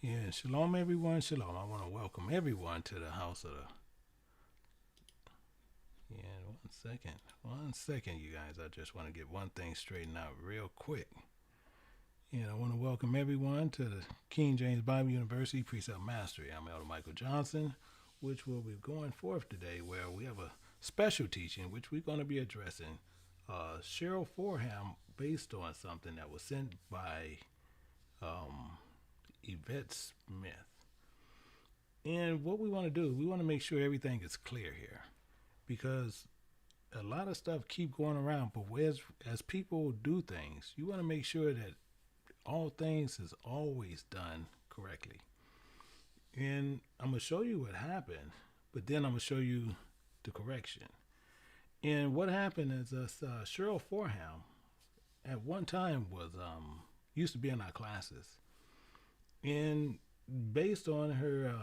Yeah, shalom everyone, shalom. I want to welcome everyone to the house of the. Yeah, one second, you guys. I just want to get one thing straightened out real quick. And I want to welcome everyone to the King James Bible University Precept Mastery. I'm Elder Michael Johnson, which will be going forth today, where we have a special teaching, which we're going to be addressing Cheryl Fordham based on something that was sent by um, Yvette Smith. And what we want to do, we want to make sure everything is clear here, because a lot of stuff keep going around. But as people do things, you want to make sure that all things is always done correctly. And I'm gonna show you what happened, but then I'm gonna show you the correction. And what happened is Cheryl Fordham at one time was used to be in our classes, and based on her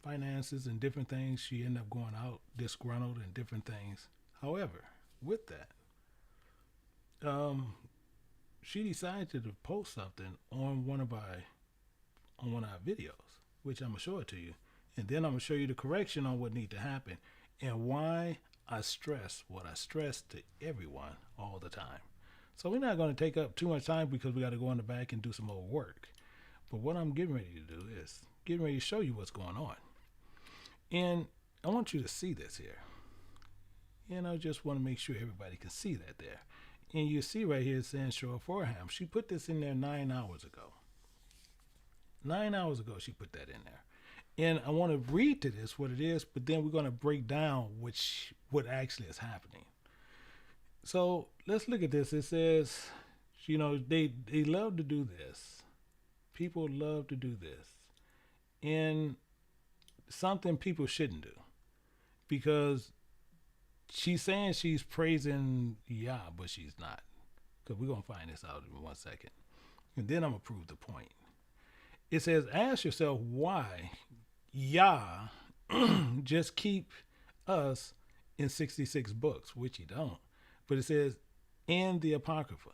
finances and different things, she ended up going out disgruntled and different things. However, with that, um, she decided to post something on one of our videos, which I'm gonna show it to you, and then I'm gonna show you the correction on what needs to happen and why I stress what I stress to everyone all the time. So we're not going to take up too much time because we got to go in the back and do some more work. But what I'm getting ready to do is getting ready to show you what's going on. And I want you to see this here. And I just want to make sure everybody can see that there. And you see right here, it's saying Cheryl Fordham. She put this in there 9 hours ago. 9 hours ago, she put that in there. And I want to read to this what it is, but then we're going to break down what actually is happening. So let's look at this. It says, they love to do this. People love to do this. And something people shouldn't do. Because she's saying she's praising Yah, but she's not. Because we're going to find this out in 1 second. And then I'm going to prove the point. It says, ask yourself why Yah just keep us in 66 books, which he don't. But it says, in the Apocrypha.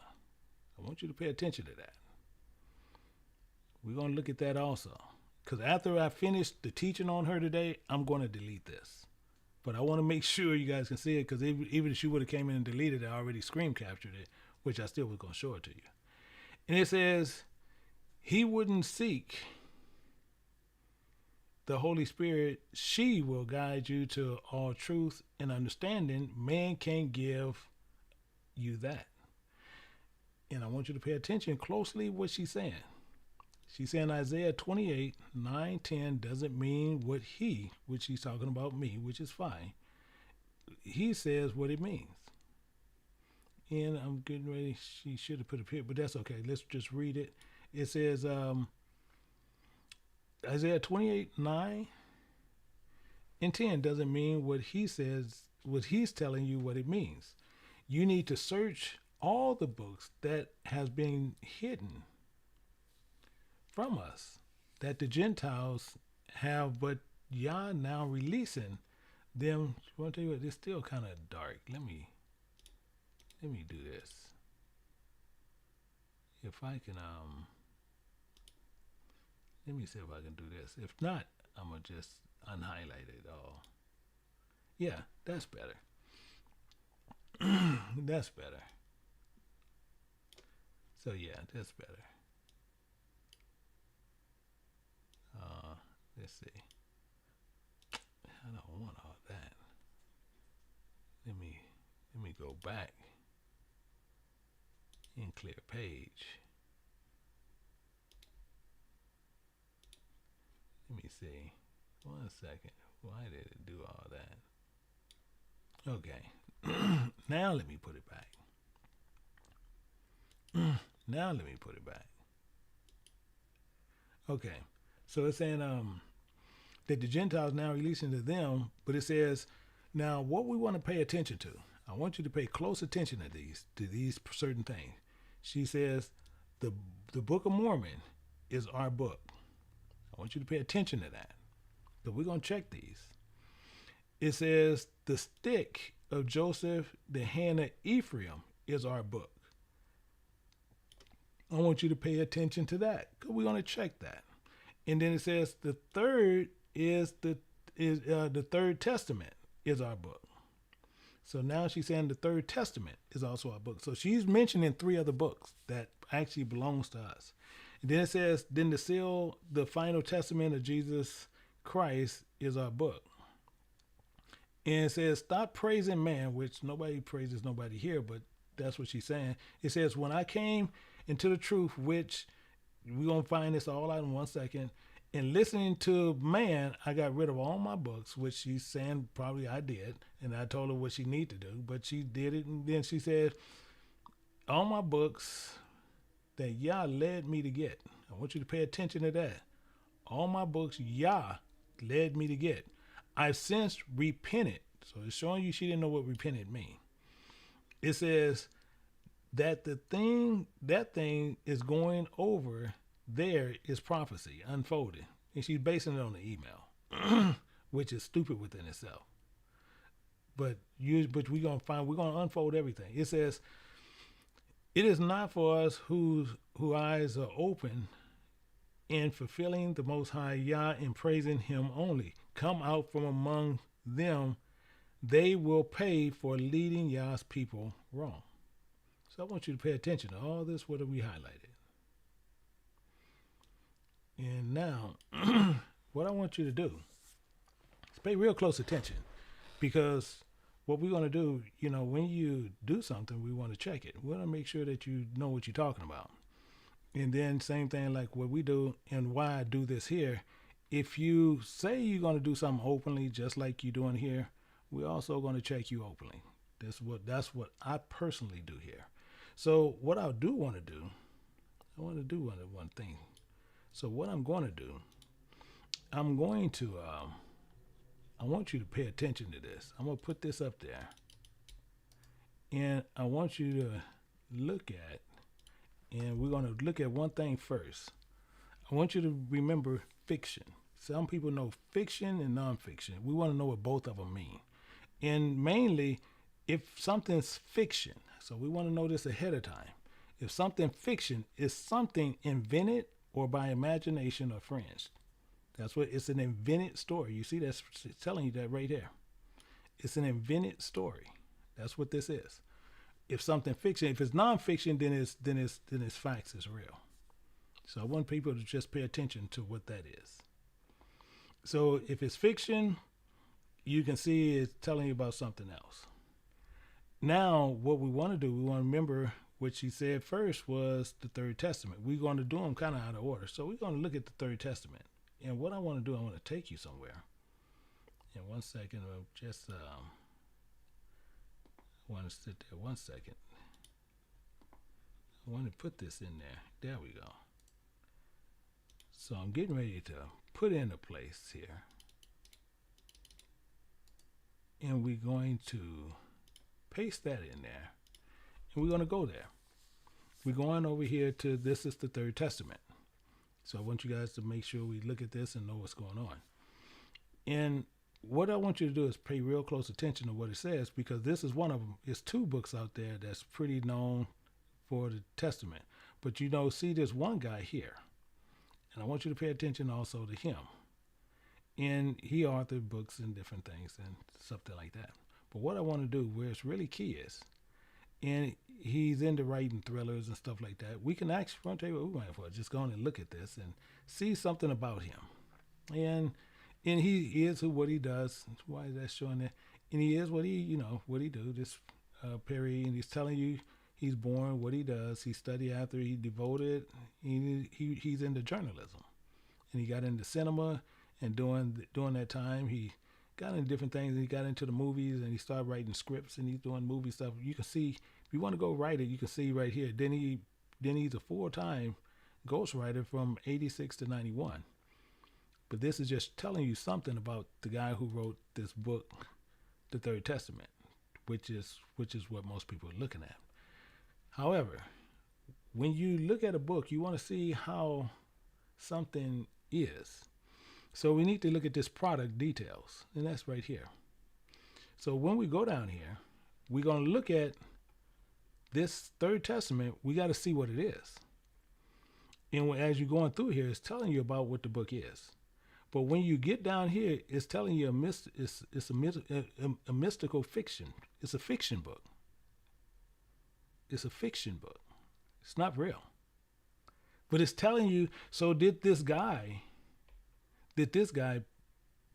I want you to pay attention to that. We're going to look at that also. Because after I finish the teaching on her today, I'm going to delete this. But I want to make sure you guys can see it, because even if she would have came in and deleted it, I already screen captured it, which I still was going to show it to you. And it says, he wouldn't seek the Holy Spirit. She will guide you to all truth and understanding. Man can't give you that. And I want you to pay attention closely what she's saying. She's saying Isaiah 28, 9, 10 doesn't mean what which he's talking about me, which is fine. He says what it means. And I'm getting ready. She should have put it here, but that's okay. Let's just read it. It says Isaiah 28, 9 and 10 doesn't mean what he says, what he's telling you what it means. You need to search all the books that has been hidden from us, that the Gentiles have, but Yah now releasing them. I want to tell you what, it's still kind of dark. Let me do this. If I can, let me see if I can do this. If not, I'm gonna just unhighlight it all. Yeah, that's better. That's better. So yeah, that's better. Let's see. I don't want all that. Let me go back and clear page. Let me see. 1 second. Why did it do all that? Okay. Now let me put it back. Now let me put it back. Okay. So it's saying that the Gentiles now releasing to them, but it says, now what we want to pay attention to, I want you to pay close attention to these certain things. She says the Book of Mormon is our book. I want you to pay attention to that. So we're going to check these. It says the stick of Joseph, the hand of Ephraim is our book. I want you to pay attention to that, because we're going to check that. And then it says the third the Third Testament is our book. So now she's saying the Third Testament is also our book. So she's mentioning three other books that actually belongs to us. And then it says, then the seal, the final testament of Jesus Christ is our book. And it says, stop praising man, which nobody praises nobody here, but that's what she's saying. It says, when I came into the truth, which we're going to find this all out in 1 second, and listening to man, I got rid of all my books, which she's saying probably I did. And I told her what she needed to do, but she did it. And then she said, all my books that Yah led me to get. I want you to pay attention to that. All my books Yah led me to get. I've since repented. So it's showing you she didn't know what repented mean. It says that that thing is going over there is prophecy unfolded. And she's basing it on the email, which is stupid within itself. But we're gonna unfold everything. It says, it is not for us whose eyes are open in fulfilling the Most High Yah and praising Him only. Come out from among them, they will pay for leading Yah's people wrong. So I want you to pay attention to all this, what have we highlighted? And now, what I want you to do is pay real close attention, because what we're going to do, when you do something, we want to check it. We want to make sure that you know what you're talking about. And then same thing like what we do and why I do this here. If you say you're going to do something openly, just like you're doing here, we're also going to check you openly. That's what I personally do here. So what I do want to do, one thing. So what I'm going to do, I want you to pay attention to this. I'm going to put this up there. And I want you to look at, and we're going to look at one thing first. I want you to remember fiction. Some people know fiction and nonfiction. We want to know what both of them mean. And mainly, if something's fiction, so we want to know this ahead of time. If something fiction is something invented or by imagination or friends. That's what it's an invented story. You see, that's telling you that right there. It's an invented story. That's what this is. If something fiction, if it's nonfiction, then it's facts, it's real. So I want people to just pay attention to what that is. So if it's fiction, you can see it's telling you about something else. Now, what we want to do, we want to remember what she said first was the Third Testament. We're going to do them kind of out of order. So we're going to look at the Third Testament. And what I want to do, I want to take you somewhere. In 1 second, I'll just want to sit there 1 second. I want to put this in there. There we go. So I'm getting ready to put in a place here. And we're going to paste that in there. And we're going to go there. We're going over here to, this is the Third Testament. So I want you guys to make sure we look at this and know what's going on. And what I want you to do is pay real close attention to what it says, because this is one of them. It's two books out there that's pretty known for the Testament. But see, there's one guy here. And I want you to pay attention also to him. And he authored books and different things and something like that. But what I want to do, where it's really key is, and he's into writing thrillers and stuff like that. We can actually, I'll tell you what we went for. Just go on and look at this and see something about him. And he is what he does. Why is that showing that? And he is what he do. This Perry, and he's telling you he's born, what he does. He studied after, he devoted. He's into journalism, and he got into cinema. And during that time, he got into different things. And he got into the movies, and he started writing scripts, and he's doing movie stuff. You can see, if you want to go write it, you can see right here. Then he's a full-time ghostwriter from 86 to 91. But this is just telling you something about the guy who wrote this book, the Third Testament, which is what most people are looking at. However, when you look at a book, you want to see how something is. So we need to look at this product details, and that's right here. So when we go down here, we're going to look at this Third Testament. We got to see what it is. And as you're going through here, it's telling you about what the book is. But when you get down here, it's telling you a mystical fiction. It's a fiction book. It's a fiction book. It's not real. But it's telling you, so did this guy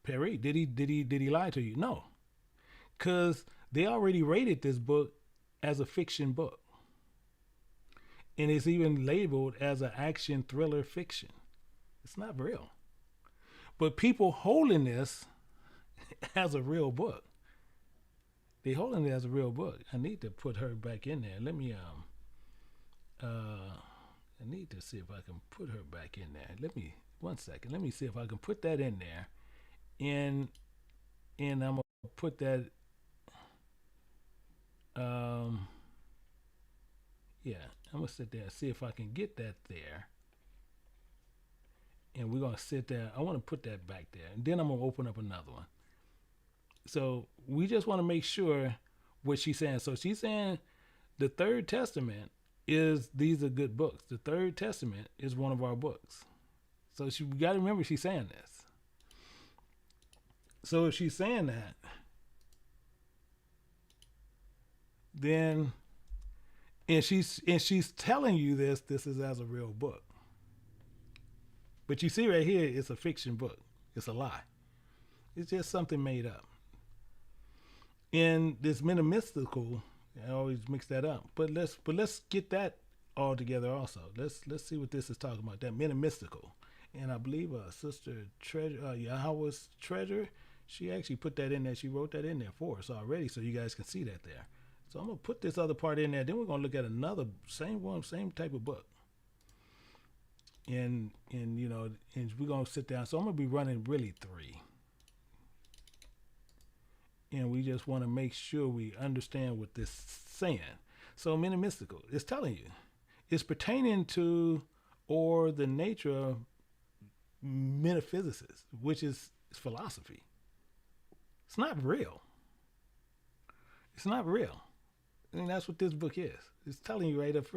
Perry, did he lie to you? No. Because they already rated this book as a fiction book. And it's even labeled as an action thriller fiction. It's not real. But people holding this as a real book. They holding it as a real book. I need to put her back in there. Let me I need to see if I can put her back in there. One second. Let me see if I can put that in there. And I'm gonna put that yeah, I'm gonna sit there and see if I can get that there. And we're gonna sit there. I want to put that back there, and then I'm gonna open up another one. So we just want to make sure what she's saying. So she's saying the Third Testament these are good books. The Third Testament is one of our books. So we got to remember she's saying this. So if she's saying that, then and she's telling you this is as a real book. But you see right here, it's a fiction book. It's a lie. It's just something made up. And this metaphysical, I always mix that up. But let's get that all together also. Let's see what this is talking about. That metaphysical. And I believe Sister Treasure, Yahweh's Treasure, she actually put that in there. She wrote that in there for us already, so you guys can see that there. So I'm gonna put this other part in there. Then we're gonna look at another same type of book. And we're gonna sit down. So I'm gonna be running really 3. And we just want to make sure we understand what this is saying. So metaphysical, it's telling you, it's pertaining to or the nature of metaphysics, which is philosophy. It's not real. It's not real. I mean, that's what this book is. It's telling you right up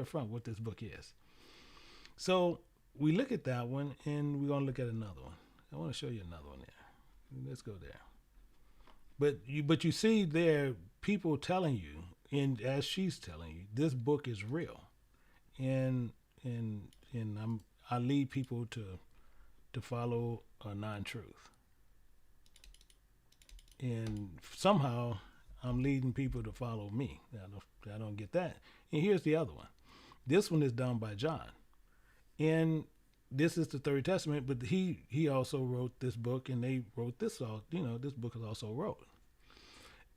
front what this book is. So we look at that one, and we're gonna look at another one. I want to show you another one there. Let's go there. But you see there people telling you, and as she's telling you, this book is real, and I lead people to follow a non-truth, and somehow I'm leading people to follow me. I don't get that. And here's the other one. This one is done by John, and this is the Third Testament, but he also wrote this book, and they wrote this all. This book is also wrote.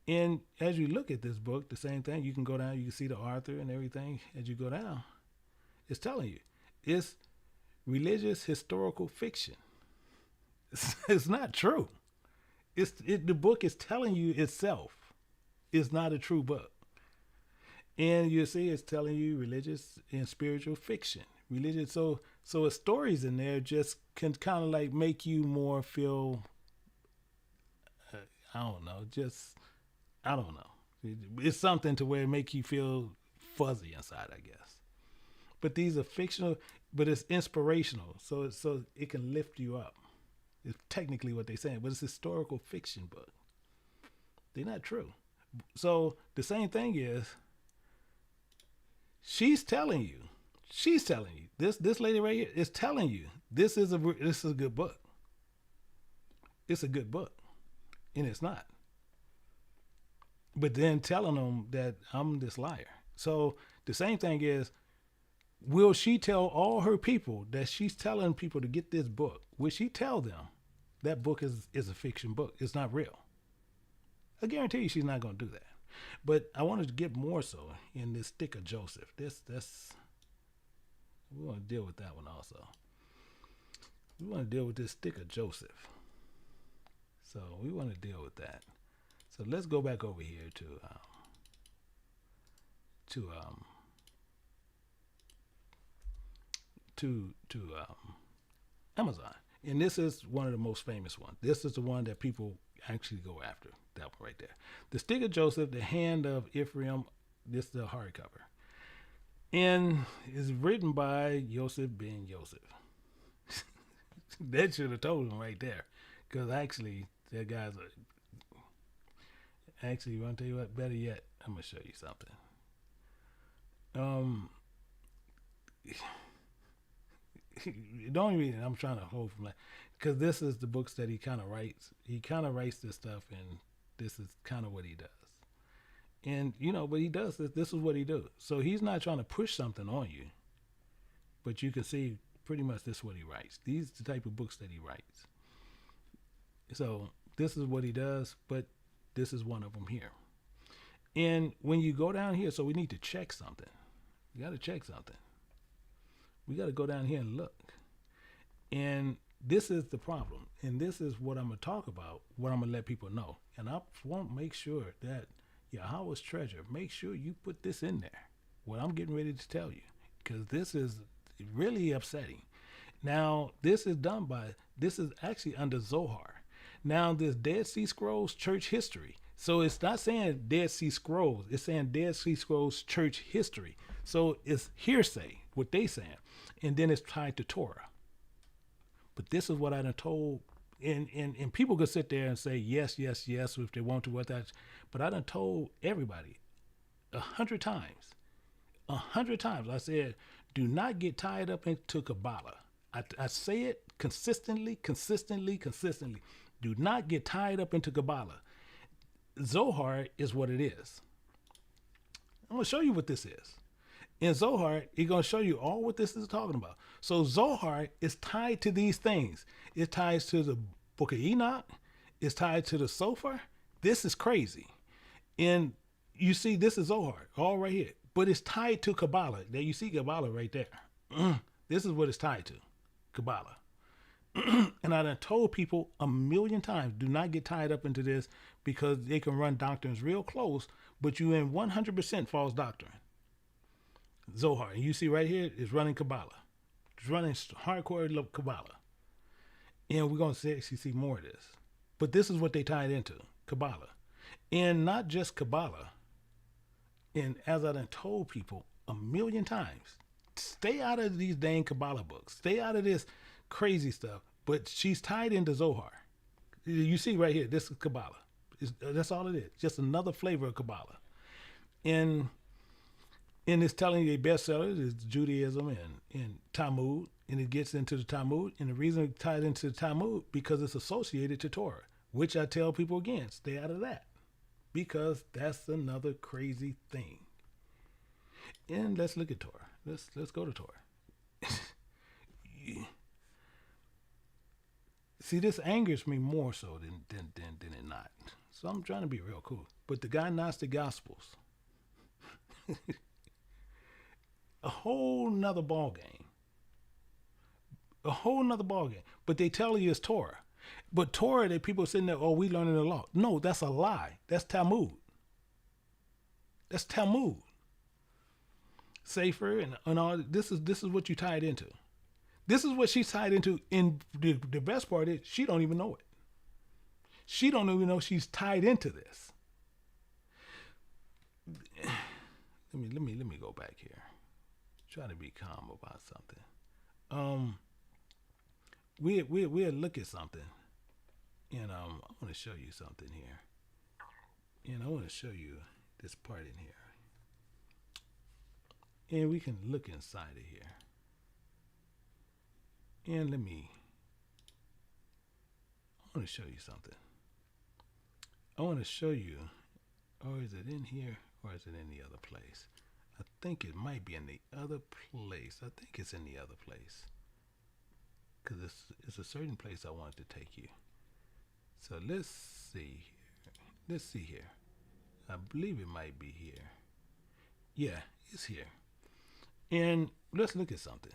And as you look at this book, the same thing. You can go down, you can see the author and everything. As you go down, it's telling you it's religious historical fiction. It's not true. The book is telling you itself. It's not a true book. And you see, it's telling you religious and spiritual fiction. Religious, so stories in there just can kind of like make you more feel. I don't know. It's something to where it make you feel fuzzy inside, I guess. But these are fictional, but it's inspirational, so it can lift you up. It's technically what they're saying, but it's a historical fiction book. They're not true. So the same thing is, she's telling you, this lady right here is telling you, this is a good book. It's a good book, and it's not. But then telling them that I'm this liar. So the same thing is, will she tell all her people that she's telling people to get this book? Will she tell them that book is a fiction book? It's not real. I guarantee you she's not going to do that. But I wanted to get more so in this stick of Joseph. We want to deal with that one also. We want to deal with this stick of Joseph. So we want to deal with that. So let's go back over here to Amazon, and this is one of the most famous ones. This is the one that people actually go after. That one right there, the Stick of Joseph, the Hand of Ephraim. This is the hardcover. And it's written by Yosef ben Yosef. That should have told him right there. Because actually, that guy's actually, you want to tell you what? Better yet, I'm going to show you something. Don't even, I'm trying to hold from that. Because this is the books that he kind of writes. He kind of writes this stuff, and this is kind of what he does. And, but he does this. This is what he does. So he's not trying to push something on you. But you can see pretty much this is what he writes. These are the type of books that he writes. So this is what he does, but this is one of them here. And when you go down here, so we need to check something. You got to check something. We got to go down here and look. And this is the problem. And this is what I'm going to talk about, what I'm going to let people know. And I want to make sure that Yahweh's treasure, make sure you put this in there, what I'm getting ready to tell you, because this is really upsetting. Now, this is actually under Zohar. Now, this Dead Sea Scrolls church history. So it's not saying Dead Sea Scrolls, it's saying Dead Sea Scrolls church history. So it's hearsay, what they saying, and then it's tied to Torah. But this is what I done told, and people could sit there and say yes, yes, yes if they want to, what that. But I done told everybody 100 times. 100 times I said, do not get tied up into Kabbalah. I say it consistently. Do not get tied up into Kabbalah. Zohar is what it is. I'm going to show you what this is. In Zohar, he's going to show you all what this is talking about. So Zohar is tied to these things. It ties to the Book of Enoch. It's tied to the Sofer. This is crazy. And you see, this is Zohar, all right here. But it's tied to Kabbalah. There you see Kabbalah right there. This is what it's tied to, Kabbalah. And I done told people 1,000,000 times, do not get tied up into this because they can run doctrines real close, but you in 100% false doctrine. Zohar, and you see right here is running Kabbalah. It's running hardcore Kabbalah. And we're going to actually see more of this. But this is what they tied into, Kabbalah. And not just Kabbalah. And as I done told people 1,000,000 times, stay out of these dang Kabbalah books. Stay out of this crazy stuff. But she's tied into Zohar. You see right here, this is Kabbalah. That's all it is. Just another flavor of Kabbalah. And it's telling you their bestsellers is Judaism and Talmud. And it gets into the Talmud. And the reason it's tied into the Talmud, because it's associated to Torah. Which I tell people again, stay out of that. Because that's another crazy thing. And let's look at Torah. Let's go to Torah. See, this angers me more so than it not. So I'm trying to be real cool. But the Gnostic Gospels, a whole nother ball game. A whole nother ball game. But they tell you it's Torah. But Torah, that people sitting there, oh, we learning the law. No, that's a lie. That's Talmud. That's Talmud. Sefer and all. This is what you tied into. This is what she's tied into. And the best part is she don't even know it. She don't even know she's tied into this. Let me go back here. Try to be calm about something. We'll look at something. And I want to show you something here. And I want to show you this part in here. And we can look inside of here. And I want to show you something. I want to show you, or is it in here, or is it in the other place? I think it might be in the other place. I think it's in the other place. Because it's a certain place I wanted to take you. So let's see here. Let's see here. I believe it might be here. Yeah, it's here. And let's look at something.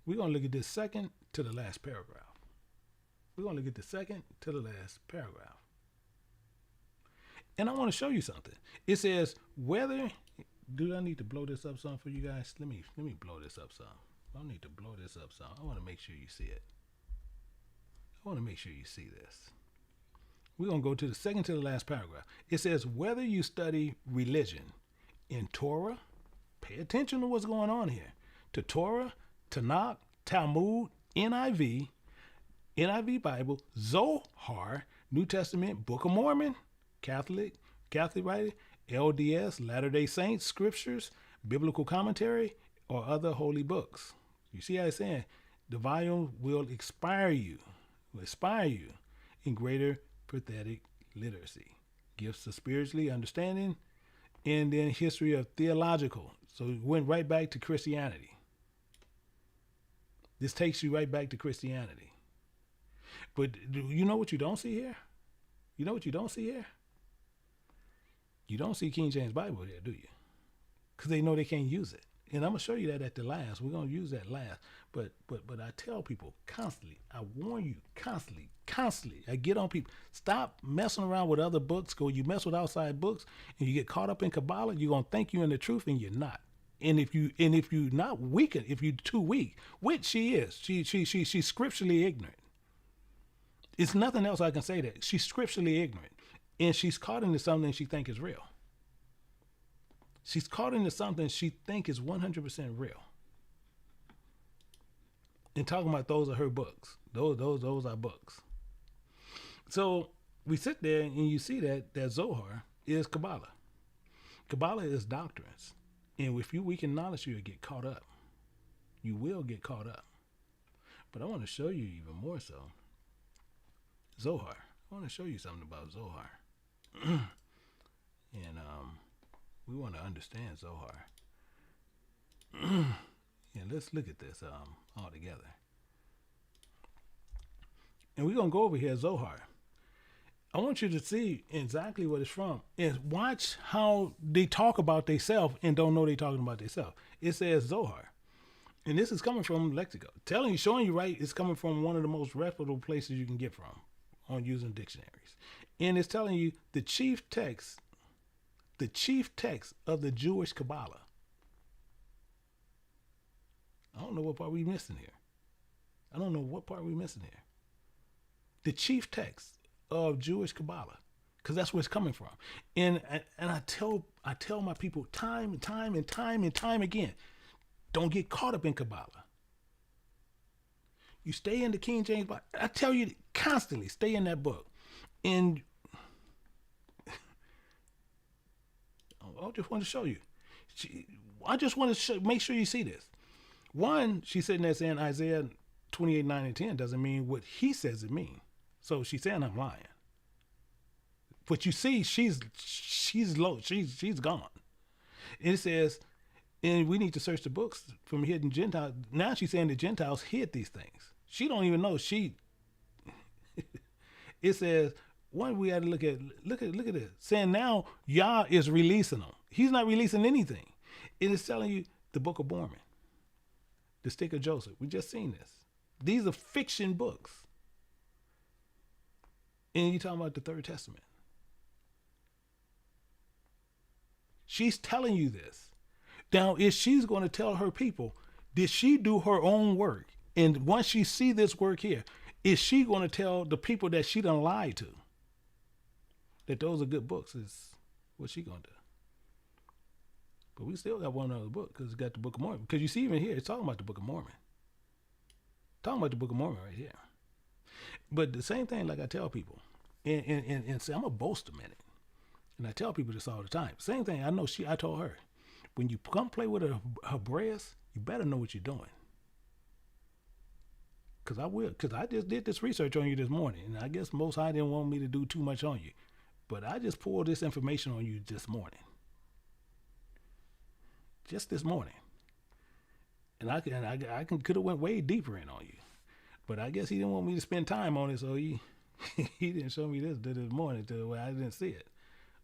We're going to look at this second to the last paragraph. We're going to look at the second to the last paragraph. And I want to show you something. It says, whether, do I need to blow this up some for you guys? Let me blow this up some. I need to blow this up some. I want to make sure you see it. I want to make sure you see this. We're going to go to the second to the last paragraph. It says, whether you study religion in Torah Pay attention to what's going on here. To Torah, Tanakh, Talmud, NIV, NIV Bible, Zohar, New Testament, Book of Mormon, Catholic writing, LDS, Latter-day Saints, Scriptures, Biblical Commentary, or other holy books. You see how it's saying? The volume will inspire you in greater prophetic literacy, gifts of spiritually understanding, and then history of theological. So it went right back to Christianity. This takes you right back to Christianity. But you know what you don't see here? You know what you don't see here? You don't see King James Bible there, do you? Because they know they can't use it. And I'm going to show you that at the last. We're going to use that last. But I tell people constantly, I warn you constantly, I get on people, stop messing around with other books. You mess with outside books and you get caught up in Kabbalah, you're going to think you're in the truth and you're not. And if you're not weak, if you're too weak, which she is, she's scripturally ignorant. It's nothing else I can say that. She's scripturally ignorant. And she's caught into something she think is real. She's caught into something she think is 100% real. And talking about those are her books. Those are books. So we sit there and you see that Zohar is Kabbalah. Kabbalah is doctrines. And if you weaken knowledge, you'll get caught up. You will get caught up. But I want to show you even more so. Zohar. I want to show you something about Zohar. And we want to understand Zohar. Yeah, let's look at this all together. And we're going to go over here, Zohar. I want you to see exactly what it's from and watch how they talk about themselves and don't know they're talking about themselves. It says Zohar. And this is coming from Lexico. Showing you right, it's coming from one of the most reputable places you can get from on using dictionaries. And it's telling you the chief text of the Jewish Kabbalah. I don't know what part we're missing here. The chief text of Jewish Kabbalah, because that's where it's coming from. And I tell my people time and time again, don't get caught up in Kabbalah. You stay in the King James Bible. I tell you constantly, stay in that book. And I just want to show you. I just want to make sure you see this. One, she's sitting there saying Isaiah 28, 9 and 10 doesn't mean what he says it means. So she's saying I'm lying. But you see, she's low. She's gone. And it says, and we need to search the books from hidden Gentiles. Now she's saying the Gentiles hid these things. She don't even know. It says, one, we had to look at this. Saying now Yah is releasing them. He's not releasing anything. It is telling you the Book of Mormon, the Stick of Joseph. We just seen this. These are fiction books. And you're talking about the Third Testament. She's telling you this. Now, if she's going to tell her people, did she do her own work? And once she see this work here, is she going to tell the people that she done lied to that those are good books? Is what she going to do? But we still got one other book because it's got the Book of Mormon. Because you see even here, it's talking about the Book of Mormon. Talking about the Book of Mormon right here. But the same thing, like I tell people, and say, I'm going to boast a minute. And I tell people this all the time. Same thing, I told her, when you come play with her breast, you better know what you're doing. Because I just did this research on you this morning. And I guess Most High didn't want me to do too much on you. But I just pulled this information on you this morning. Just this morning. And I could have went way deeper in on you. But I guess he didn't want me to spend time on it, so he didn't show me this morning to where I didn't see it.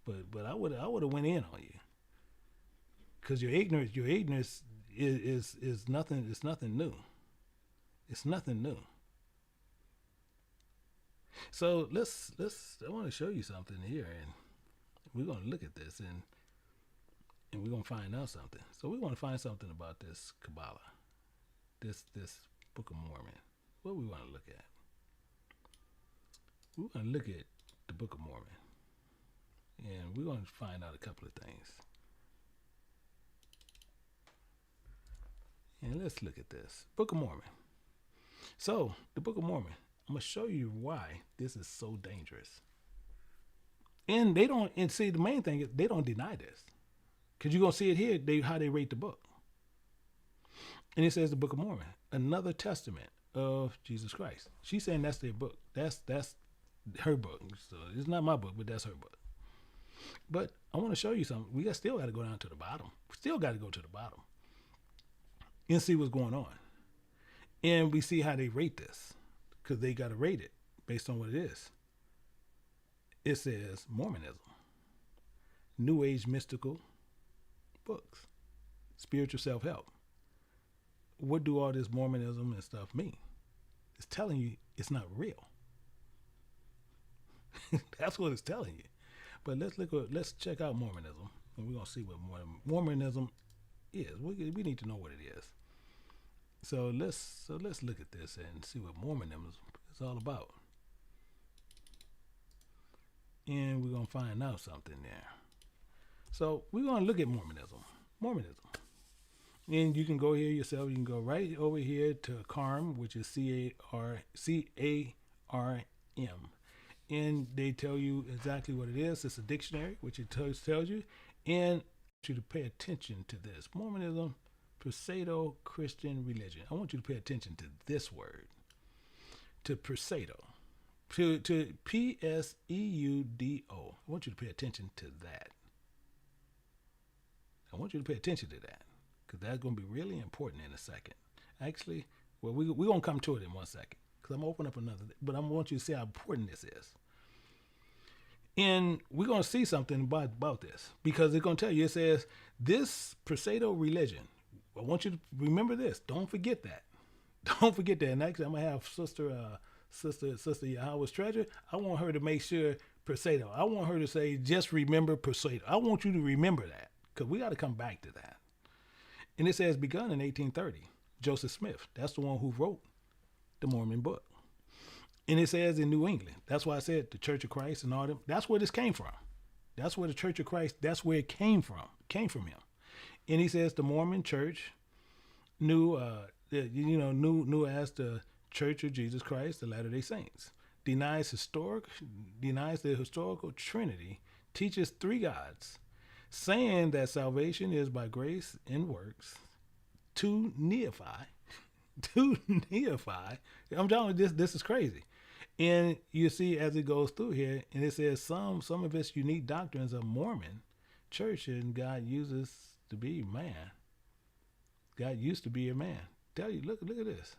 But I would have went in on you. Because your ignorance is nothing. It's nothing new. It's nothing new. So I want to show you something here, and we're going to look at this, and we're going to find out something. So we want to find something about this Kabbalah, this Book of Mormon. What we want to look at? We want to look at the Book of Mormon, and we're going to find out a couple of things. And let's look at this. Book of Mormon. So, the Book of Mormon, I'm going to show you why this is so dangerous. And they don't, and see, the main thing is they don't deny this. Because you're going to see it here, how they rate the book. And it says the Book of Mormon, another testament of Jesus Christ. She's saying that's their book. That's her book. So it's not my book, but that's her book. But I want to show you something. We still got to go down to the bottom. We still got to go to the bottom and see what's going on. And we see how they rate this, because they got to rate it based on what it is. It says Mormonism, New Age mystical books, spiritual self-help. What do all this Mormonism and stuff mean? It's telling you it's not real. That's what it's telling you. But let's check out Mormonism, and we're gonna see what Mormonism is. We need to know what it is. So let's look at this and see what Mormonism is all about. And we're gonna find out something there. So we're gonna look at Mormonism. And you can go here yourself. You can go right over here to CARM, which is CARM. And they tell you exactly what it is. It's a dictionary, which it tells you. And I want you to pay attention to this. Mormonism, Pseudo-Christian religion. I want you to pay attention to this word. To Pseudo. To P-S-E-U-D-O. I want you to pay attention to that. I want you to pay attention to that, because that's going to be really important in a second. Actually, well, we're going to come to it in 1 second, because I'm going to open up another, but I want you to see how important this is. And we're going to see something about this, because it's going to tell you, it says, this pseudo religion. I want you to remember this. Don't forget that. Don't forget that. And actually, I'm going to have Sister Yahweh's Treasure. I want her to make sure pseudo. I want her to say, just remember pseudo. I want you to remember that, because we got to come back to that. And it says begun in 1830. Joseph Smith, that's the one who wrote the Mormon book. And it says in New England. That's why I said the Church of Christ and all them. That's where this came from. That's where the Church of Christ, that's where it came from. It came from him. And he says the Mormon Church knew as the Church of Jesus Christ, the Latter-day Saints. Denies the historical Trinity, teaches three gods, saying that salvation is by grace and works, to neophy. I'm telling you, this is crazy. And you see as it goes through here, and it says some of its unique doctrines of Mormon church, and God uses to be man. God used to be a man. Tell you, look at this.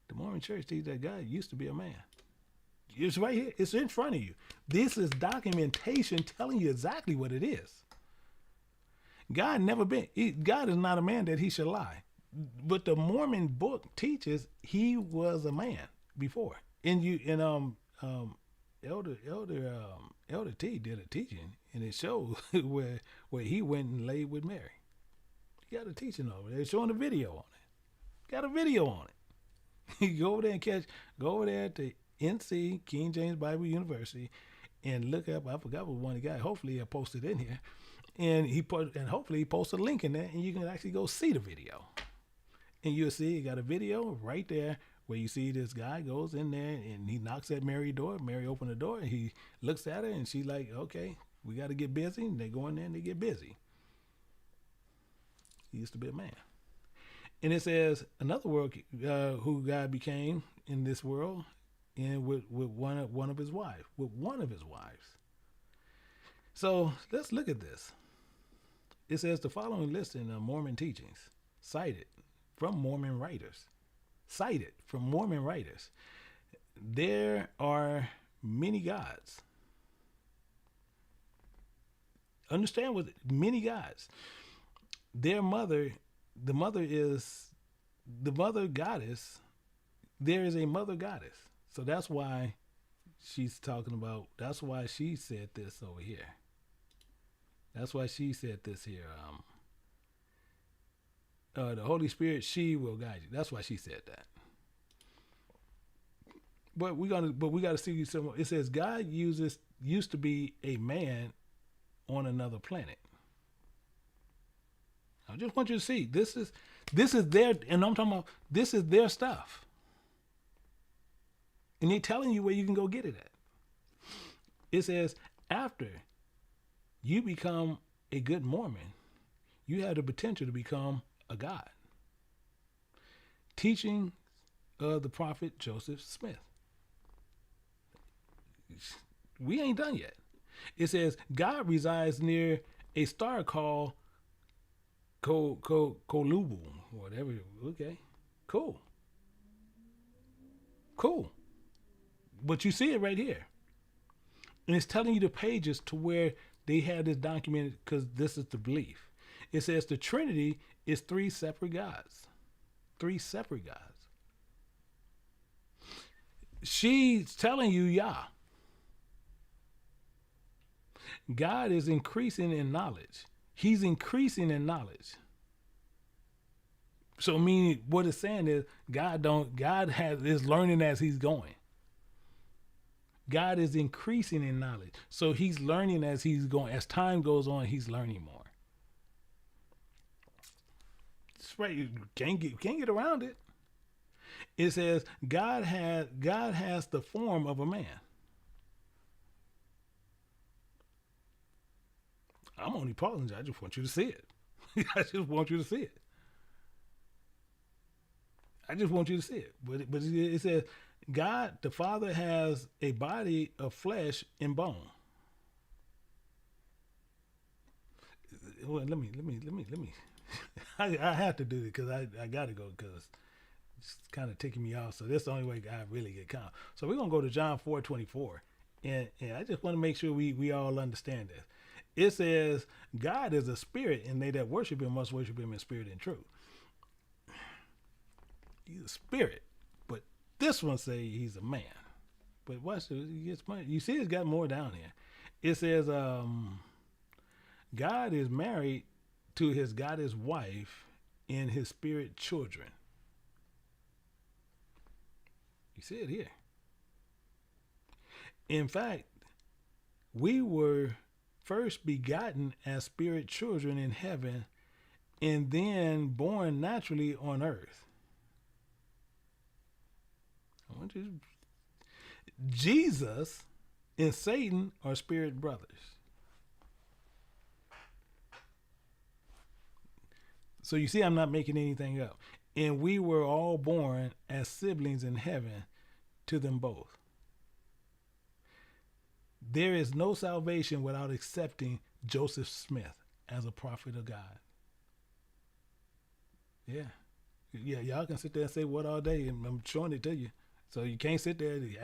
The Mormon church teaches that God used to be a man. It's right here. It's in front of you. This is documentation telling you exactly what it is. God is not a man that he should lie. But the Mormon book teaches he was a man before. Elder T did a teaching, and it shows where he went and laid with Mary. He got a teaching over there. They're showing a video on it. Got a video on it. You go over there to NC, King James Bible University, and look up, I forgot what one he got. Hopefully he'll post it in here. And hopefully he posts a link in there, and you can actually go see the video. And you'll see he got a video right there where you see this guy goes in there and he knocks at Mary's door. Mary opens the door and he looks at her and she's like, okay, we got to get busy. And they go in there and they get busy. He used to be a man. And it says another world who God became in this world, and with one of his wives. So let's look at this. It says the following list in Mormon teachings, cited from Mormon writers. There are many gods. Understand what many gods. The mother goddess. There is a mother goddess. So that's why she's talking about, that's why she said this over here. That's why she said this here. The Holy Spirit, she will guide you. That's why she said that. But we gotta see some. It says God used to be a man on another planet. I just want you to see this is This is their, and I'm talking about, this is their stuff. And they're telling you where you can go get it at. It says, after you become a good Mormon, you have the potential to become a god. Teaching of the prophet Joseph Smith. We ain't done yet. It says, God resides near a star called Kolubu, whatever. Okay, cool. But you see it right here. And it's telling you the pages to where they had this documented, because this is the belief. It says the Trinity is three separate gods. Three separate gods. She's telling you, Yah. God is increasing in knowledge. He's increasing in knowledge. So meaning what it's saying is God is learning as he's going. God is increasing in knowledge. So he's learning as he's going. As time goes on, he's learning more. That's right. You can't get around it. It says God has the form of a man. I'm only pausing. I just want you to see it. I just want you to see it. But it says God, the Father, has a body of flesh and bone. Well, let me. I have to do it because I got to go because it's kind of ticking me off. So that's the only way I really get calm. So we're going to go to John 4:24. And I just want to make sure we all understand this. It says, God is a spirit, and they that worship him must worship him in spirit and truth. He's a spirit, but this one say he's a man. But watch this, it gets money. You see, it's got more down here. It says, God is married to his goddess wife and his spirit children. You see it here. In fact, we were first begotten as spirit children in heaven and then born naturally on earth. Jesus and Satan are spirit brothers. So you see, I'm not making anything up. And we were all born as siblings in heaven to them both. There is no salvation without accepting Joseph Smith as a prophet of God. Yeah, y'all can sit there and say what all day, and I'm showing it to you. So you can't sit there and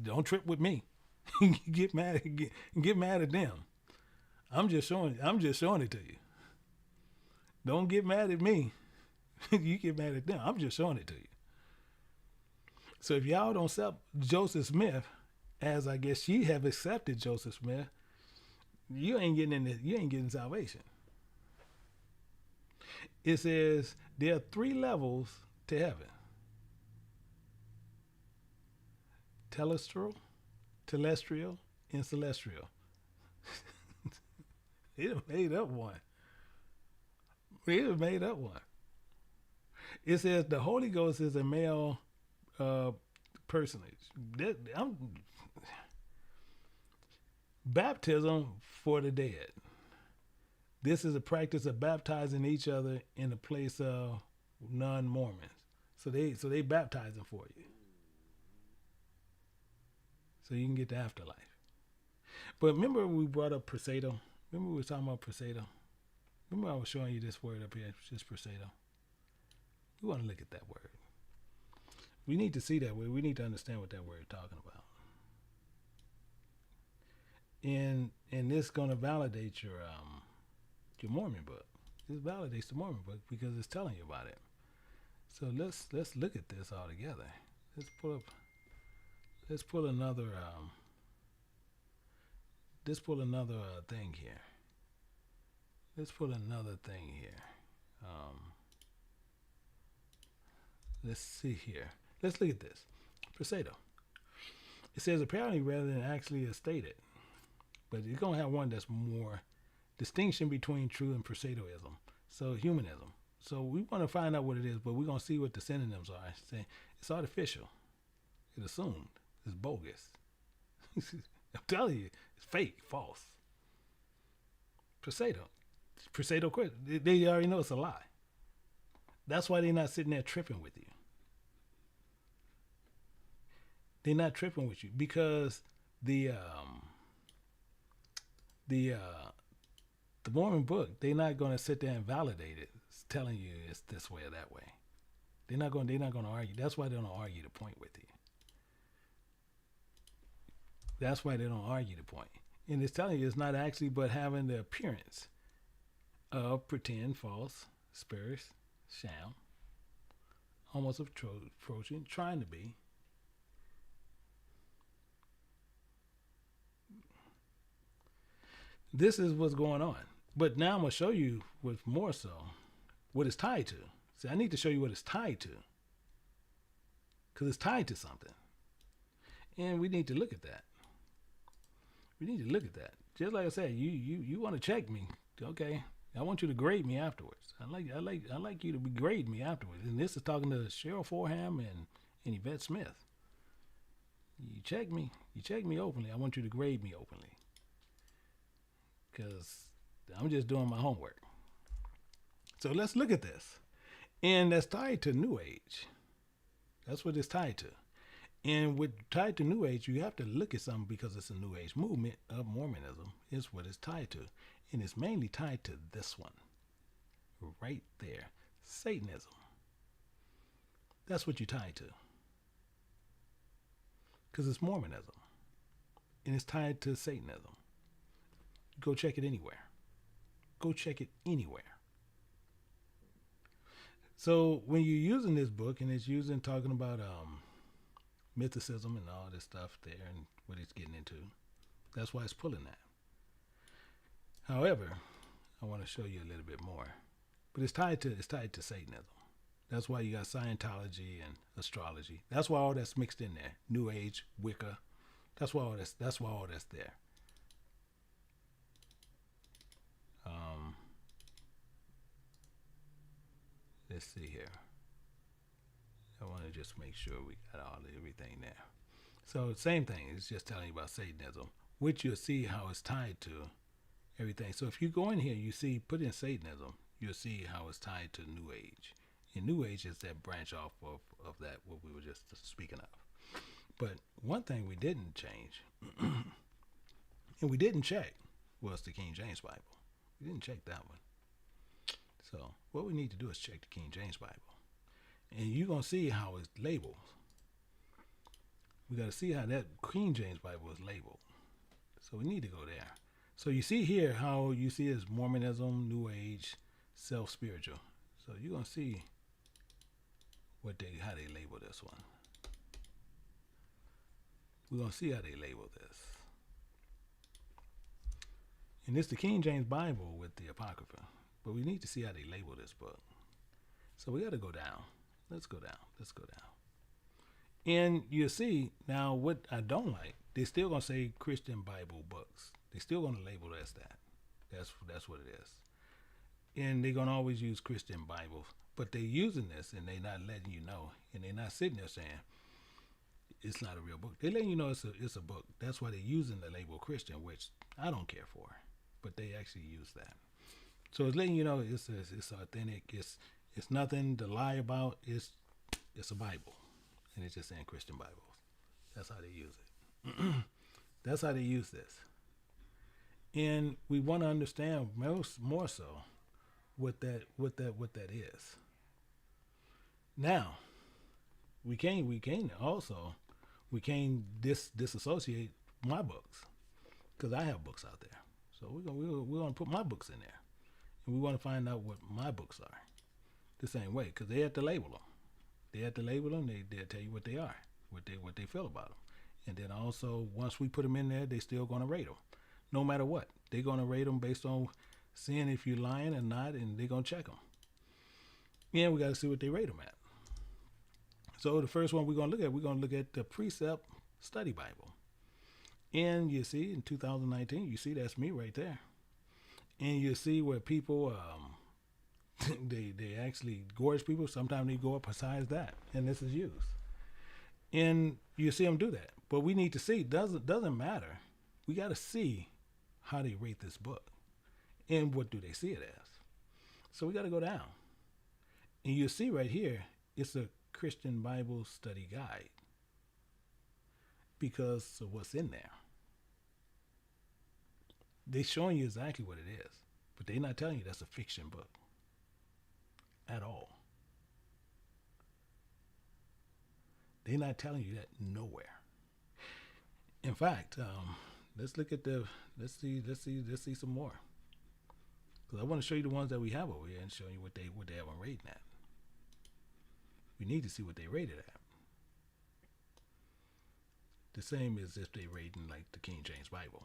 don't trip with me. get mad at them. I'm just showing it to you. Don't get mad at me. You get mad at them. I'm just showing it to you. So if y'all don't accept Joseph Smith, as I guess ye have accepted Joseph Smith, you ain't getting salvation. It says there are 3 levels to heaven. Telestial, and celestial. It made up one. It says the Holy Ghost is a male personage. Baptism for the dead. This is a practice of baptizing each other in the place of non-Mormons. So they baptizing for you. So you can get the afterlife. But remember we brought up Precept? Remember we were talking about Precept? Remember I was showing you this word up here, just Precept? We want to look at that word. We need to see that word. We need to understand what that word is talking about. And this is going to validate your Mormon book. This validates the Mormon book because it's telling you about it. So let's look at this all together. Let's pull another thing here. Let's see here. Let's look at this. Precept. It says apparently rather than actually as stated. But you're going to have one that's more distinction between true and Preceptism. So humanism. So we want to find out what it is, but we're going to see what the synonyms are. It's artificial. It's assumed. It's bogus. I'm telling you, it's fake, false. Precept quit. They already know it's a lie. That's why they're not sitting there tripping with you. They're not tripping with you because the Mormon book, they're not going to sit there and validate it, telling you it's this way or that way. They're not going to argue. That's why they don't argue the point with you. That's why they don't argue the point. And it's telling you it's not actually but having the appearance of pretend, false, spurious, sham, almost approaching, trying to be. This is what's going on. But now I'm going to show you with more so what it's tied to. See, I need to show you what it's tied to. Because it's tied to something. And we need to look at that. We need to look at that. Just like I said, you want to check me. Okay. I want you to grade me afterwards. I like you to be grade me afterwards. And this is talking to Cheryl Fordham and Yvette Smith. You check me openly. I want you to grade me openly. Because I'm just doing my homework. So let's look at this. And that's tied to New Age. That's what it's tied to. And with tied to New Age, you have to look at something because it's a New Age movement of Mormonism is what it's tied to. And it's mainly tied to this one. Right there. Satanism. That's what you're tied to. Because it's Mormonism. And it's tied to Satanism. Go check it anywhere. Go check it anywhere. So when you're using this book and it's talking about mythicism and all this stuff there and what it's getting into, that's why it's pulling that. However, I want to show you a little bit more. But it's tied to Satanism. That's why you got Scientology and astrology. That's why all that's mixed in there. New Age, Wicca. That's why all that's there. Let's see here. I want to just make sure we got everything there. So same thing. It's just telling you about Satanism, which you'll see how it's tied to everything. So if you go in here, you see, put in Satanism, you'll see how it's tied to New Age. And New Age is that branch off of that, what we were just speaking of. But one thing we didn't change, and we didn't check, was the King James Bible. We didn't check that one. So what we need to do is check the King James Bible. And you're going to see how it's labeled. We got to see how that King James Bible is labeled. So we need to go there. So you see here how you see it's Mormonism, New Age, self-spiritual. So you're going to see how they label this one. We're going to see how they label this. And it's the King James Bible with the Apocrypha. But we need to see how they label this book. So we got to go down. Let's go down. And you see, now what I don't like, they're still going to say Christian Bible books. They're still going to label it as that. That's what it is. And they're going to always use Christian Bibles. But they're using this and they're not letting you know. And they're not sitting there saying it's not a real book. They're letting you know it's a book. That's why they're using the label Christian, which I don't care for. But they actually use that. So it's letting you know it's authentic. It's nothing to lie about. It's a Bible. And it's just saying Christian Bibles. That's how they use it. That's how they use this. And we want to understand more so what that is. Now, we can't disassociate my books because I have books out there. So we're gonna put my books in there, and we want to find out what my books are. The same way, because they have to label them. They'll tell you what they are, what they feel about them. And then also, once we put them in there, they still going to rate them. No matter what. They're going to rate them based on seeing if you're lying or not, and they're going to check them. And we got to see what they rate them at. So the first one we're going to look at the Precept Study Bible. And you see, in 2019, you see that's me right there. And you see where people They actually gorge people. Sometimes they go up besides that, and this is used. And you see them do that. But we need to see, doesn't matter. We got to see how they rate this book and what do they see it as. So we got to go down. And you'll see right here, it's a Christian Bible study guide because of what's in there. They're showing you exactly what it is, but they're not telling you that's a fiction book at all. They're not telling you that nowhere. In fact, let's look at let's see some more. Because I want to show you the ones that we have over here and show you what they have them rating at. We need to see what they rated at. The same as if they rating like the King James Bible,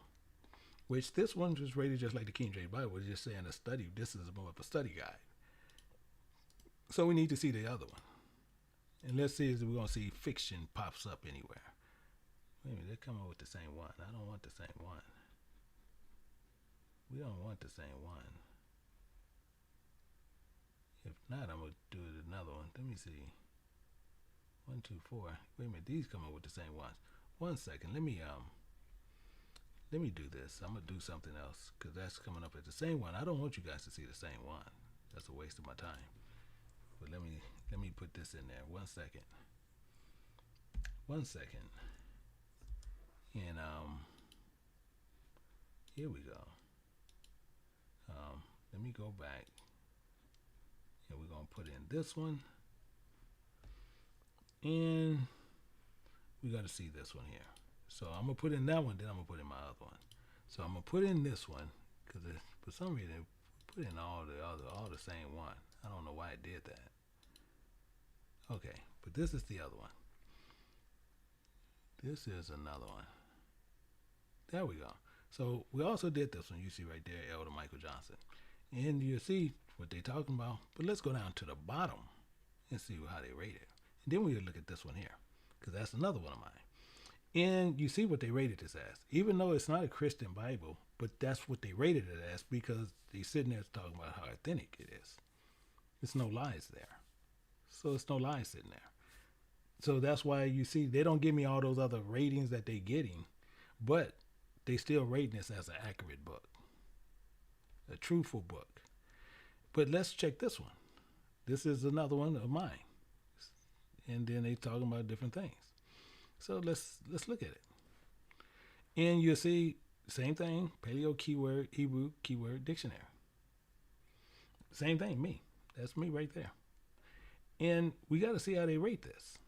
which this one was rated just like the King James Bible. It's just saying a study. This is more of a study guide. So we need to see the other one. And let's see if we're going to see fiction pops up anywhere. Wait a minute, they're coming with the same one. I don't want the same one. We don't want the same one. If not, I'm going to do another one. Let me see. 1, 2, 4. Wait a minute, these coming with the same ones. 1 second. Let me do this. I'm going to do something else because that's coming up as the same one. I don't want you guys to see the same one. That's a waste of my time. But let me put this in there. 1 second. 1 second. And here we go. Let me go back. And we're going to put in this one. And we got to see this one here. So I'm going to put in that one, then I'm going to put in my other one. So I'm going to put in this one because for some reason put in all the same one. I don't know why it did that. Okay, but this is the other one. This is another one. There we go. So we also did this one. You see right there, Elder Michael Johnson. And you see what they're talking about. But let's go down to the bottom and see how they rate it. And then we'll look at this one here because that's another one of mine. And you see what they rated this as. Even though it's not a Christian Bible, but that's what they rated it as because they're sitting there talking about how authentic it is. There's no lies there. So it's no lies sitting there. So that's why you see they don't give me all those other ratings that they're getting, but they still rating this as an accurate book, a truthful book. But let's check this one. This is another one of mine. And then they talking about different things. So let's look at it. And you'll see same thing, Paleo keyword, Hebrew keyword dictionary. Same thing, me. That's me right there. And we got to see how they rate this.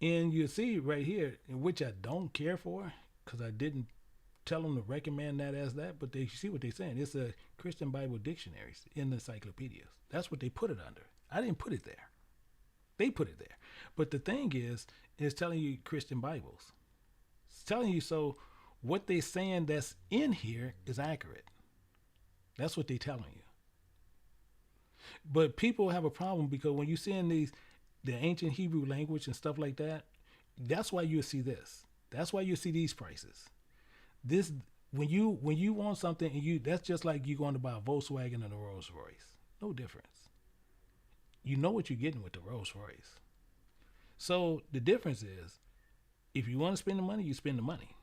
And you see right here, which I don't care for, because I didn't tell them to recommend that as that, but they see what they're saying. It's a Christian Bible dictionaries in the encyclopedias. That's what they put it under. I didn't put it there. They put it there. But the thing is, it's telling you Christian Bibles. It's telling you so what they're saying that's in here is accurate. That's what they're telling you. But people have a problem because when you see in the ancient Hebrew language and stuff like that, that's why you see this. That's why you see these prices. This when you want something and that's just like you going to buy a Volkswagen and a Rolls Royce. No difference. You know what you're getting with the Rolls Royce. So the difference is, if you want to spend the money, you spend the money.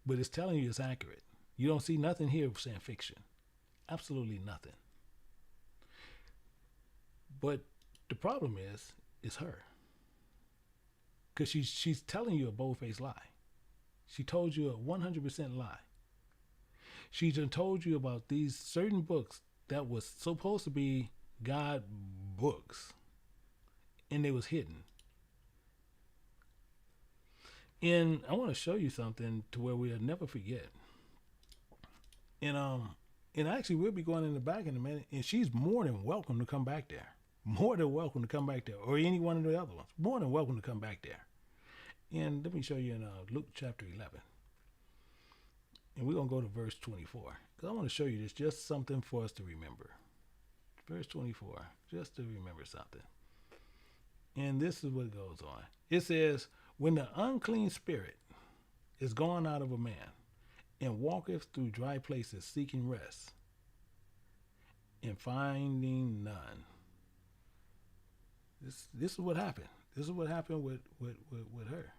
But it's telling you it's accurate. You don't see nothing here saying fiction. Absolutely nothing. But the problem is her. Because she's telling you a bold-faced lie. She told you a 100% lie. She just told you about these certain books that was supposed to be God books. And they was hidden. And I want to show you something to where we'll never forget. And actually we'll be going in the back in a minute, and she's more than welcome to come back there. More than welcome to come back there, or any one of the other ones. More than welcome to come back there. And let me show you in Luke chapter 11. And we're going to go to verse 24. Because I want to show you this, just something for us to remember. Verse 24, just to remember something. And this is what goes on. It says, when the unclean spirit is gone out of a man, and walketh through dry places, seeking rest, and finding none. This is what happened. This is what happened with her.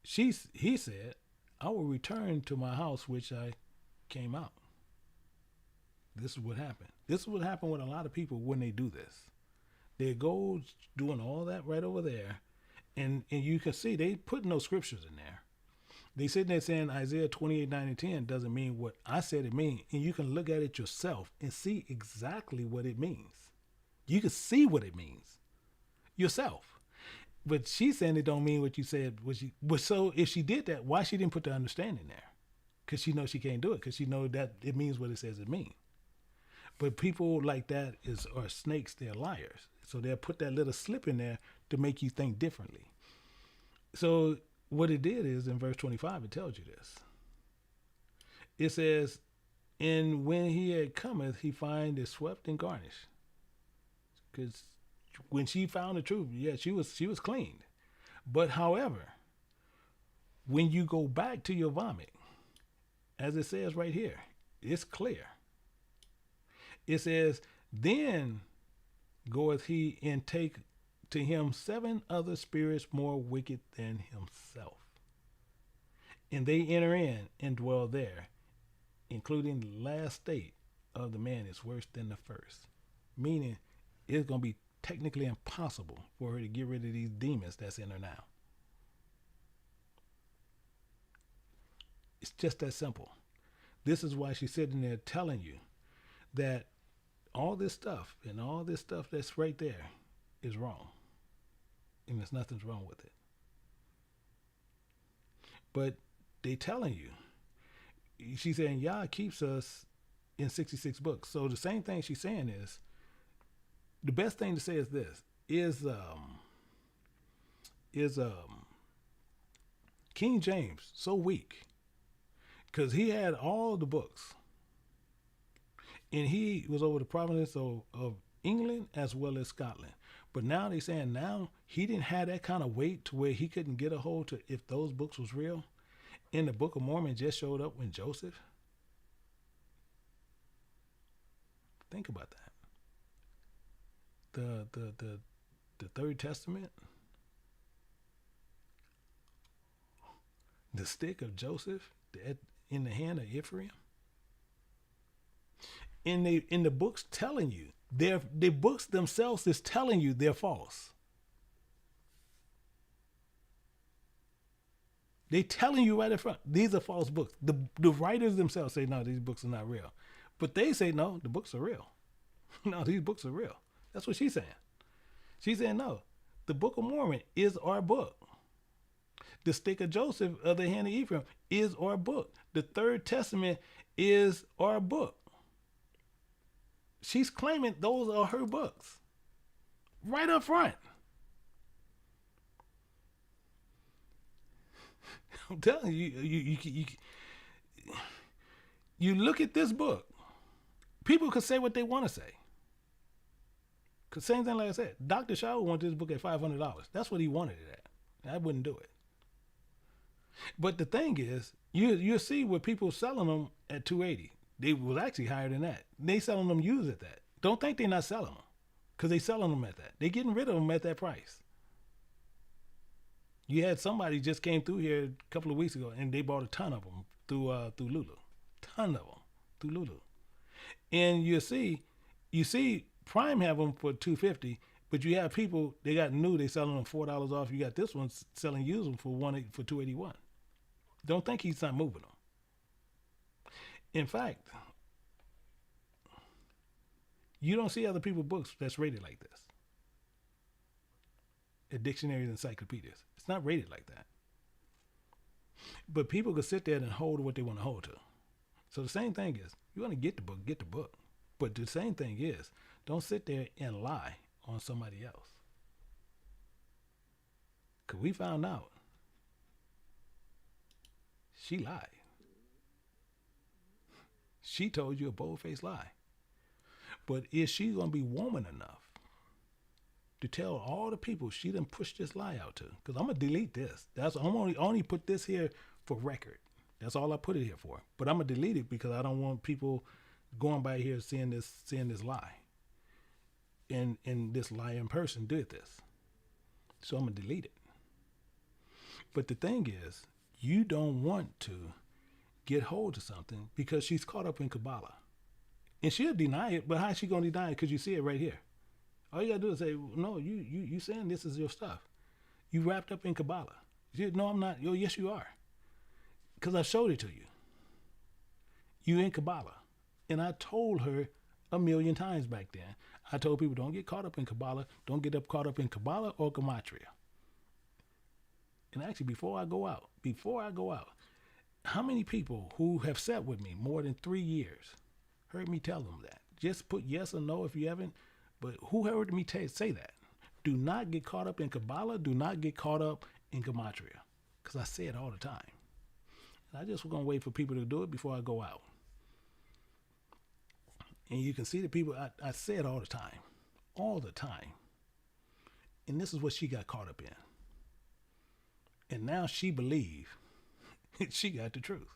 He said, I will return to my house which I came out. This is what happened. This is what happened with a lot of people when they do this. They go doing all that right over there, and you can see they put no scriptures in there. They sitting there saying Isaiah 28, 9, and 10 doesn't mean what I said it means, and you can look at it yourself and see exactly what it means. You can see what it means yourself. But she's saying it don't mean what you said. So if she did that, why she didn't put the understanding there? Because she knows she can't do it, because she knows that it means what it says it means. But people like that are snakes, they're liars. So they'll put that little slip in there to make you think differently. So what it did is, in verse 25, it tells you this. It says, and when he had cometh, he find it swept and garnished. Because when she found the truth, yeah, she was cleaned. But however, when you go back to your vomit, as it says right here, it's clear. It says, then goeth he and take to him 7 other spirits more wicked than himself. And they enter in and dwell there, including the last state of the man is worse than the first. Meaning, it's going to be technically impossible for her to get rid of these demons that's in her now. It's just that simple. This is why she's sitting there telling you that all this stuff that's right there is wrong. And there's nothing's wrong with it. But they telling you, she's saying Yah keeps us in 66 books. So the same thing she's saying is, the best thing to say is this, is King James so weak? Because he had all the books. And he was over the province of England as well as Scotland. But now they're saying now he didn't have that kind of weight to where he couldn't get a hold to if those books was real. And the Book of Mormon just showed up when Joseph. Think about that. The Third Testament. The stick of Joseph in the hand of Ephraim. In the books telling you, the books themselves is telling you they're false. They telling you right in front, these are false books. The writers themselves say, no, these books are not real. But they say, no, the books are real. No, these books are real. That's what she's saying. She's saying, no, the Book of Mormon is our book. The stick of Joseph of the hand of Ephraim is our book. The Third Testament is our book. She's claiming those are her books. Right up front. I'm telling you, you look at this book. People could say what they want to say. Because same thing like I said, Dr. Shaw wanted this book at $500. That's what he wanted it at. I wouldn't do it. But the thing is, you'll see where people selling them at $280. They was actually higher than that. They selling them used at that. Don't think they're not selling them, because they selling them at that. They getting rid of them at that price. You had somebody just came through here a couple of weeks ago, and they bought a ton of them through Lulu. Ton of them through Lulu. And you see Prime have them for $250, but you have people, they got new, they selling them $4 off. You got this one selling used them for $281. Don't think he's not moving them. In fact, you don't see other people's books that's rated like this. At dictionaries and encyclopedias. It's not rated like that. But people can sit there and hold what they want to hold to. So the same thing is, you want to get the book. But the same thing is, don't sit there and lie on somebody else. Because we found out she lied. She told you a bold-faced lie. But is she going to be woman enough to tell all the people she done pushed this lie out to? Because I'm going to delete this. I only put this here for record. That's all I put it here for. But I'm gonna delete it because I don't want people going by here seeing this lie. And this lying person did this. So I'm gonna delete it. But the thing is, you don't want to get hold of something because she's caught up in Kabbalah. And she'll deny it, but how's she gonna deny it? Because you see it right here. All you gotta do is say, no, you saying this is your stuff. You wrapped up in Kabbalah. No, I'm not. Yo, yes, you are. Because I showed it to you. You in Kabbalah. And I told her a million times back then. I told people, don't get caught up in Kabbalah. Don't get caught up in Kabbalah or Gematria. And actually, before I go out, how many people who have sat with me more than 3 years heard me tell them that? Just put yes or no if you haven't. But who heard me say that? Do not get caught up in Kabbalah. Do not get caught up in Gematria. Because I say it all the time. And I just was going to wait for people to do it before I go out. And you can see the people, I say it all the time. All the time. And this is what she got caught up in. And now she believes she got the truth.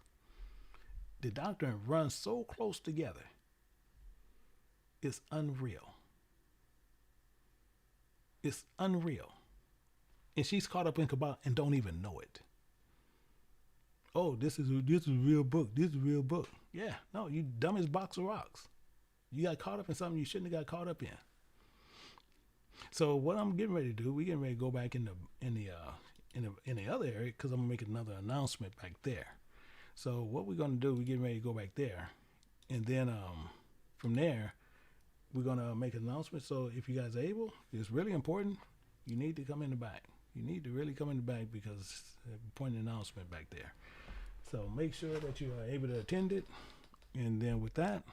The doctrine runs so close together. It's unreal. It's unreal. And she's caught up in Kabbalah and don't even know it. Oh, this is a real book. This is a real book. Yeah, no, you dumbest box of rocks. You got caught up in something you shouldn't have got caught up in. So what I'm getting ready to do, we're getting ready to go back in the other area because I'm gonna make another announcement back there. So what we're gonna do, we're getting ready to go back there, and then from there, we're gonna make an announcement. So if you guys are able, it's really important. You need to come in the back. You need to really come in the back because it's an important announcement back there. So make sure that you are able to attend it, and then with that,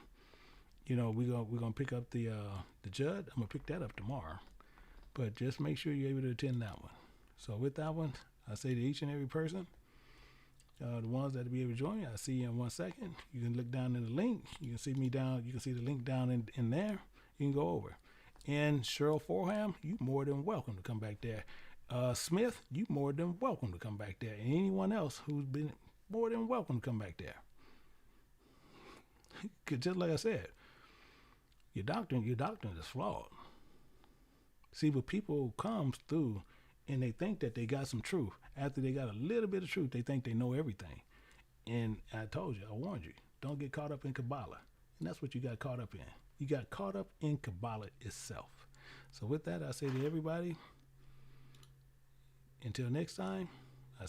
you know, we're gonna pick up the Judd. I'm gonna pick that up tomorrow, but just make sure you're able to attend that one. So with that one, I say to each and every person, the ones that will be able to join me, I see you in 1 second. You can look down in the link. You can see me down. You can see the link down in there. You can go over. And Cheryl Fordham, you more than welcome to come back there. Smith, you more than welcome to come back there. And anyone else who's been more than welcome to come back there. Because just like I said, your doctrine is flawed. See, but people come through and they think that they got some truth. After they got a little bit of truth, they think they know everything. And I told you, I warned you, don't get caught up in Kabbalah. And that's what you got caught up in. You got caught up in Kabbalah itself. So with that, I say to everybody, until next time,